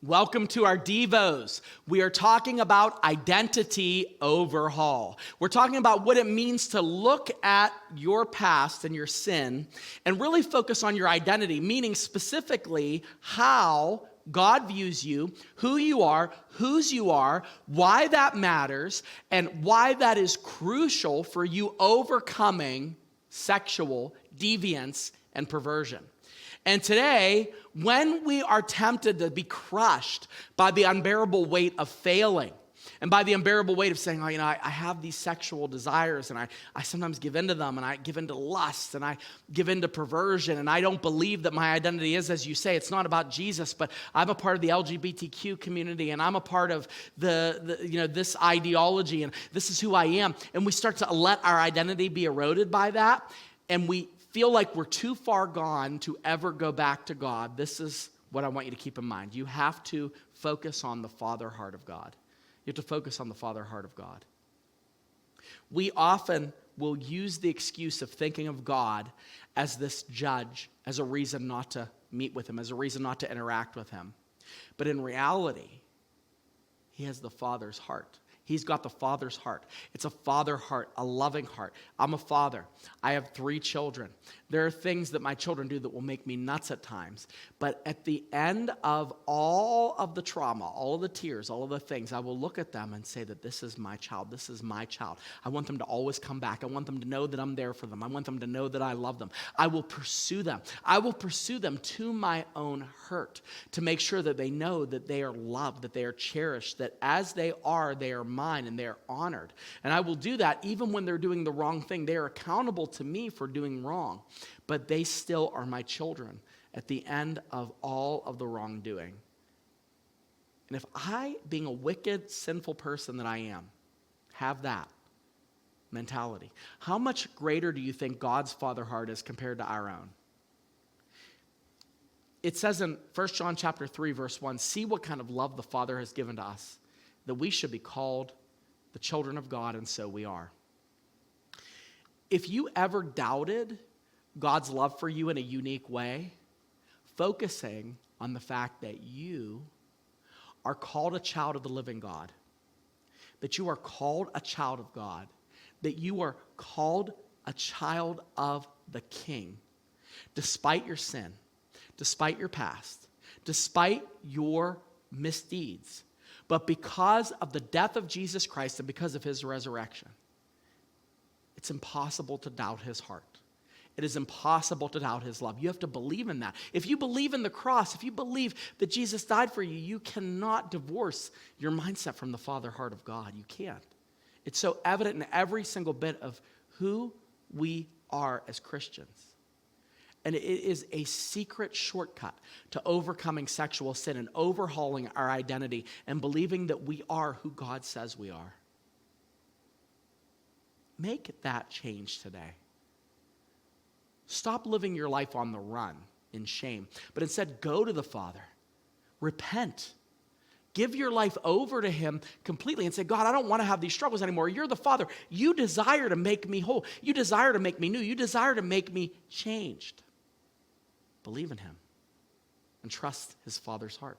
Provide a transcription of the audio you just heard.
Welcome to our Devos. We are talking about identity overhaul. We're talking about what it means to look at your past and your sin and really focus on your identity, meaning specifically how God views you, who you are, whose you are, why that matters, and why that is crucial for you overcoming sexual deviance and perversion. And today, when we are tempted to be crushed by the unbearable weight of failing and by the unbearable weight of saying, I have these sexual desires and I sometimes give into them and I give into lust and I give into perversion and I don't believe that my identity is, as you say, it's not about Jesus, but I'm a part of the LGBTQ community and I'm a part of this ideology and this is who I am. And we start to let our identity be eroded by that, and we feel like we're too far gone to ever go back to God. This is what I want you to keep in mind. You have to focus on the Father heart of God. You have to focus on the Father heart of God. We often will use the excuse of thinking of God as this judge, as a reason not to meet with him, as a reason not to interact with him. But in reality, he has the Father's heart. He's got the Father's heart. It's a father heart, a loving heart. I'm a father. I have 3 children. There are things that my children do that will make me nuts at times. But at the end of all of the trauma, all of the tears, all of the things, I will look at them and say that this is my child. This is my child. I want them to always come back. I want them to know that I'm there for them. I want them to know that I love them. I will pursue them. I will pursue them to my own hurt to make sure that they know that they are loved, that they are cherished, that as they are mine and they are honored. And I will do that even when they're doing the wrong thing. They are accountable to me for doing wrong, but they still are my children at the end of all of the wrongdoing. And if I, being a wicked, sinful person that I am, have that mentality, how much greater do you think God's father heart is compared to our own? It says in 1 John chapter 3, verse 1, see what kind of love the Father has given to us, that we should be called the children of God, and so we are. If you ever doubted God's love for you in a unique way, focusing on the fact that you are called a child of the living God, that you are called a child of God, that you are called a child of the King, despite your sin, despite your past, despite your misdeeds, but because of the death of Jesus Christ and because of his resurrection, it's impossible to doubt his heart. It is impossible to doubt his love. You have to believe in that. If you believe in the cross, if you believe that Jesus died for you, you cannot divorce your mindset from the Father heart of God. You can't. It's so evident in every single bit of who we are as Christians. And it is a secret shortcut to overcoming sexual sin and overhauling our identity and believing that we are who God says we are. Make that change today. Stop living your life on the run in shame, but instead go to the Father. Repent. Give your life over to him completely and say, God, I don't want to have these struggles anymore. You're the Father. You desire to make me whole. You desire to make me new. You desire to make me changed. Believe in him and trust his Father's heart.